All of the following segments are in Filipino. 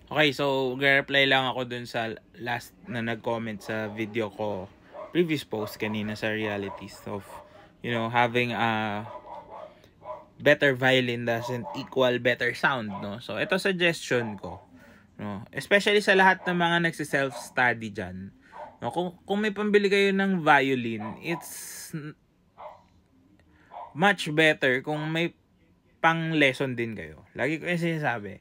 Okay, so reply lang ako dun sa last na nag-comment sa video ko, previous post kanina sa realities of, having a better violin doesn't equal better sound, no? So, ito suggestion ko, no? Especially sa lahat ng mga nagsi-self-study dyan, no? Kung may pambili kayo ng violin, it's much better kung may pang lesson din kayo. Lagi ko yung sinasabi.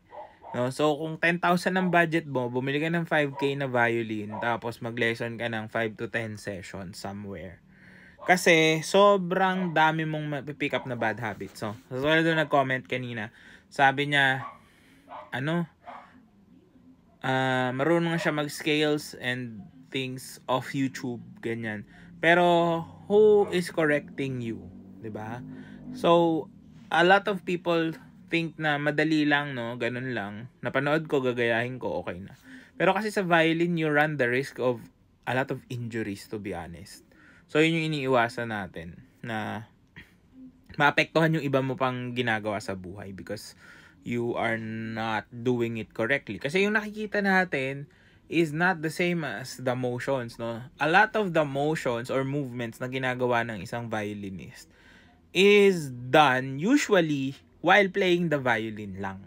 No? So, kung 10,000 ang budget mo, bumili ka ng 5K na violin, tapos mag-lesson ka ng 5 to 10 sessions somewhere. Kasi, sobrang dami mong mapipick up na bad habits. So, wala doon nag-comment kanina. Sabi niya, marunong siya mag-scales and things off YouTube, ganyan. Pero, who is correcting you? 'Di ba? So, a lot of people think na madali lang, no? Ganun lang. Napanood ko, gagayahin ko, okay na. Pero kasi sa violin, you run the risk of a lot of injuries, to be honest. So, yun yung iniiwasan natin na maapektuhan yung iba mo pang ginagawa sa buhay because you are not doing it correctly. Kasi yung nakikita natin is not the same as the motions, no? A lot of the motions or movements na ginagawa ng isang violinist is done usually while playing the violin lang.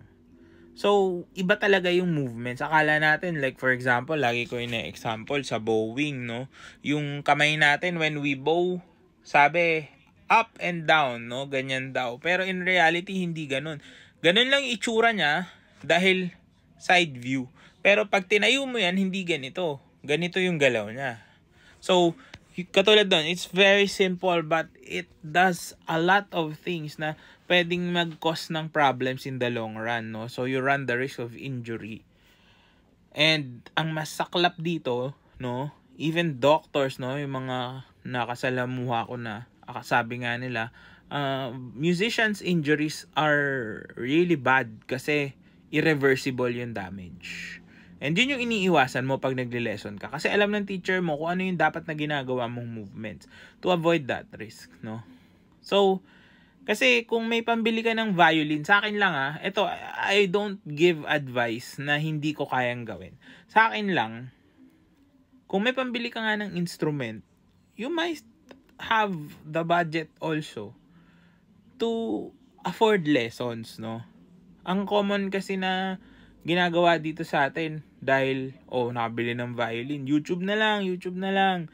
So, iba talaga yung movements. Akala natin, like for example, lagi ko yung example sa bowing, no? Yung kamay natin when we bow, sabi, up and down, no? Ganyan daw. Pero in reality, hindi ganun. Ganun lang itsura niya dahil side view. Pero pag tinayo mo yan, hindi ganito. Ganito yung galaw niya. So, katulad doon, it's very simple but it does a lot of things na pwedeng mag-cause ng problems in the long run, no? So, you run the risk of injury. And, ang masaklap dito, no? Even doctors, no? Yung mga nakasalamuha ko na, sabi nga nila, musicians' injuries are really bad kasi irreversible yung damage. And yun yung iniiwasan mo pag nagle-lesson ka. Kasi alam ng teacher mo kung ano yung dapat na ginagawa mong movements to avoid that risk, no? So, kasi kung may pambili ka ng violin, sa akin lang ito, I don't give advice na hindi ko kayang gawin. Sa akin lang, kung may pambili ka nga ng instrument, you might have the budget also to afford lessons, no? Ang common kasi na ginagawa dito sa atin dahil nakabili ng violin, YouTube na lang.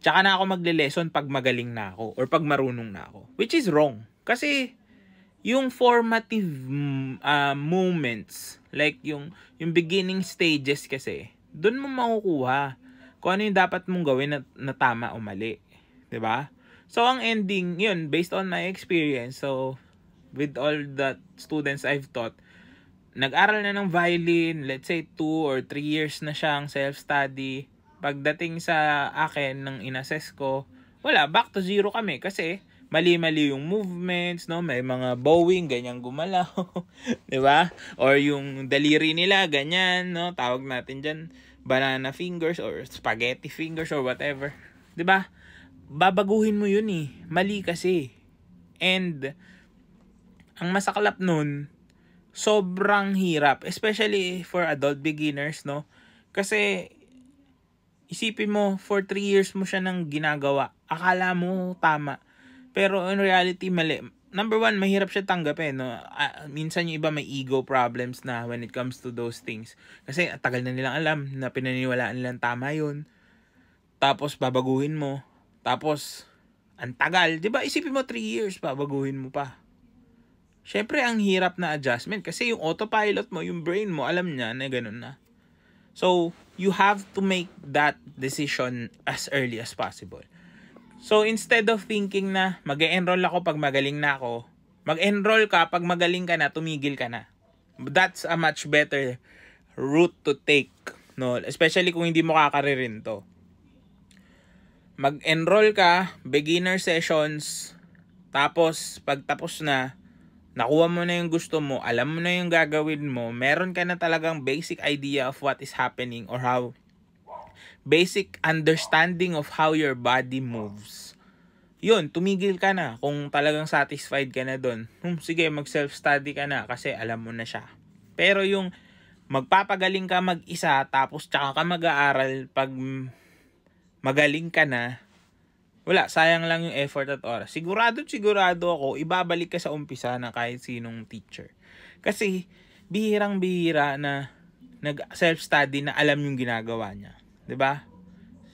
Tsaka na ako magle-lesson pag magaling na ako or pag marunong na ako, which is wrong. Kasi yung formative moments, like yung beginning stages kasi, doon mo makukuha kung ano yung dapat mong gawin na tama o mali, 'di ba? So ang ending, yun, based on my experience, so with all the students I've taught, nag-aral na ng violin, let's say 2 or 3 years na siyang self-study. Pagdating sa akin ng inassess ko, wala, back to zero kami kasi mali-mali yung movements, no? May mga bowing, ganyan gumalaw, 'di ba? Or yung daliri nila, ganyan, no? Tawag natin diyan banana fingers or spaghetti fingers or whatever. 'Di ba? Babaguhin mo yun mali kasi. And ang masaklap nun, sobrang hirap, especially for adult beginners, no? Kasi isipin mo, for 3 years mo siya nang ginagawa. Akala mo tama. Pero in reality, mali. Number one, mahirap siya tanggapin, no? Minsan yung iba may ego problems na when it comes to those things. Kasi tagal na nilang alam na pinaniniwalaan nilang tama yun. Tapos babaguhin mo. Tapos, ang tagal. Diba, isipin mo 3 years, babaguhin mo pa. Syempre, ang hirap na adjustment kasi yung autopilot mo, yung brain mo, alam niya na ganun na. So, you have to make that decision as early as possible. So, instead of thinking na mag-enroll ako pag magaling na ako, mag-enroll ka pag magaling ka na, tumigil ka na. That's a much better route to take, no? Especially kung hindi mo kakaririn to. Mag-enroll ka, beginner sessions, tapos pagtapos na, nakuha mo na yung gusto mo, alam mo na yung gagawin mo, meron ka na talagang basic idea of what is happening or how, basic understanding of how your body moves. Yun, tumigil ka na kung talagang satisfied ka na dun. Sige, mag-self-study ka na kasi alam mo na siya. Pero yung magpapagaling ka mag-isa tapos tsaka ka mag-aaral pag magaling ka na, wala, sayang lang yung effort at oras. Sigurado ako, ibabalik ka sa umpisa ng kahit sinong teacher. Kasi, bihirang-bihira na nag-self-study na alam yung ginagawa niya. 'Di ba?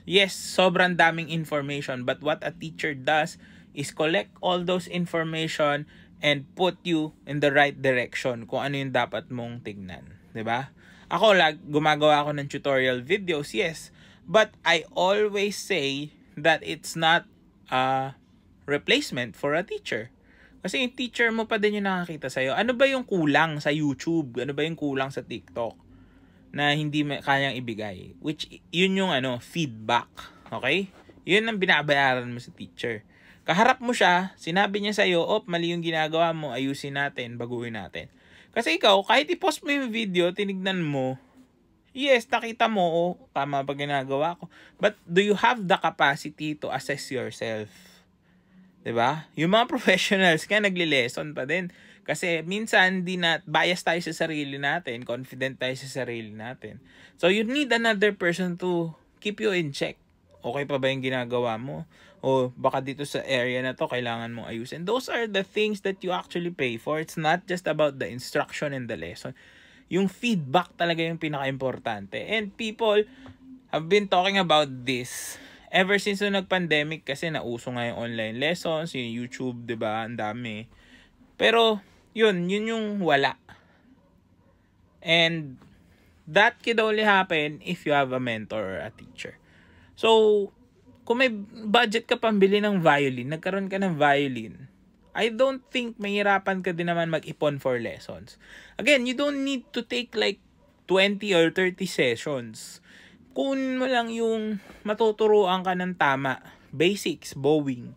Yes, sobrang daming information, but what a teacher does is collect all those information and put you in the right direction kung ano yung dapat mong tignan. 'Di ba? Ako, gumagawa ako ng tutorial videos, yes. But I always say that it's not a replacement for a teacher. Kasi yung teacher mo pa din yung nakakita sa'yo. Ano ba yung kulang sa YouTube? Ano ba yung kulang sa TikTok na hindi kayang ibigay? Which, yun yung feedback. Okay? Yun ang binabayaran mo sa teacher. Kaharap mo siya, sinabi niya sa'yo, mali yung ginagawa mo, ayusin natin, baguhin natin. Kasi ikaw, kahit i-post mo yung video, tinignan mo, yes, nakita mo, tama pa ginagawa ko. But do you have the capacity to assess yourself? 'Di ba? Yung mga professionals kaya nagle-lesson pa din. Kasi minsan bias tayo sa sarili natin, confident tayo sa sarili natin. So you need another person to keep you in check. Okay pa ba yung ginagawa mo? O baka dito sa area na to kailangan mong ayusin. Those are the things that you actually pay for. It's not just about the instruction and the lesson. Yung feedback talaga yung pinaka-importante. And people have been talking about this ever since nag-pandemic kasi nauso nga yung online lessons, yung YouTube, 'di ba? Ang dami. Pero yun yung wala. And that could only happen if you have a mentor or a teacher. So, kung may budget ka pambili ng violin, nagkaroon ka ng violin, I don't think mahirapan ka din naman mag-ipon for lessons. Again, you don't need to take like 20 or 30 sessions. Kunin mo lang yung matuturuan ka ng tama, basics, bowing,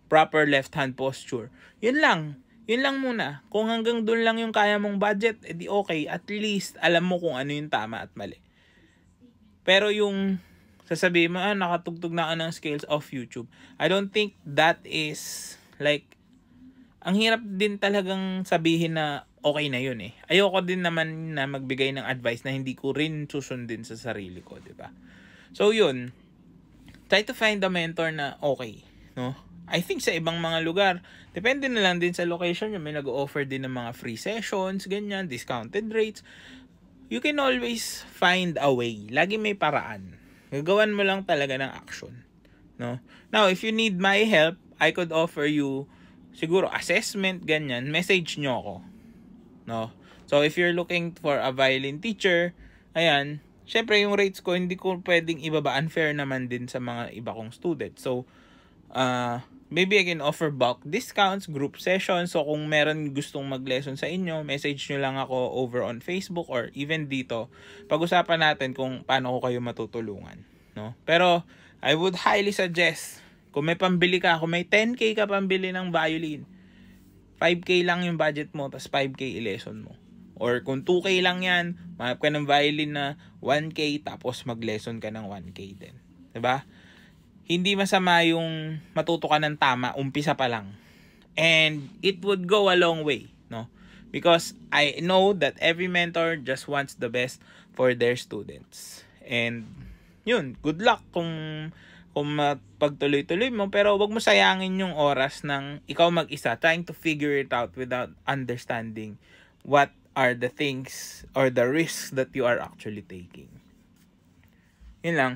proper left hand posture. Yun lang muna. Kung hanggang doon lang yung kaya mong budget, edi okay, at least alam mo kung ano yung tama at mali. Pero yung sasabihin mo, nakatugtog na ka ng scales off YouTube, I don't think that is like, ang hirap din talagang sabihin na okay na yun eh. Ayoko din naman na magbigay ng advice na hindi ko rin susundin sa sarili ko, di ba? So yun, try to find a mentor na okay, no? I think sa ibang mga lugar, depende na lang din sa location nyo, may nag-offer din ng mga free sessions, ganyan, discounted rates. You can always find a way. Lagi may paraan. Gagawan mo lang talaga ng action, no? Now, if you need my help, I could offer you siguro assessment, ganyan, message nyo ako. No? So, if you're looking for a violin teacher, ayan, syempre yung rates ko, hindi ko pwedeng ibaba. Unfair naman din sa mga iba kong students. So, maybe I can offer bulk discounts, group sessions. So, kung meron gustong mag-lesson sa inyo, message nyo lang ako over on Facebook or even dito. Pag-usapan natin kung paano ko kayo matutulungan. No? Pero, I would highly suggest, kung may pambili ka, kung may 10K ka pambili ng violin, 5K lang yung budget mo, tas 5K i-lesson mo. Or kung 2K lang yan, mahap ka ng violin na 1K, tapos mag-lesson ka ng 1K din. Diba? Hindi masama yung matuto ka ng tama, umpisa pa lang. And it would go a long way, no? Because I know that every mentor just wants the best for their students. And yun, good luck kung pagtuloy-tuloy mo, pero wag mo sayangin yung oras ng ikaw mag-isa trying to figure it out without understanding what are the things or the risks that you are actually taking. Yun lang.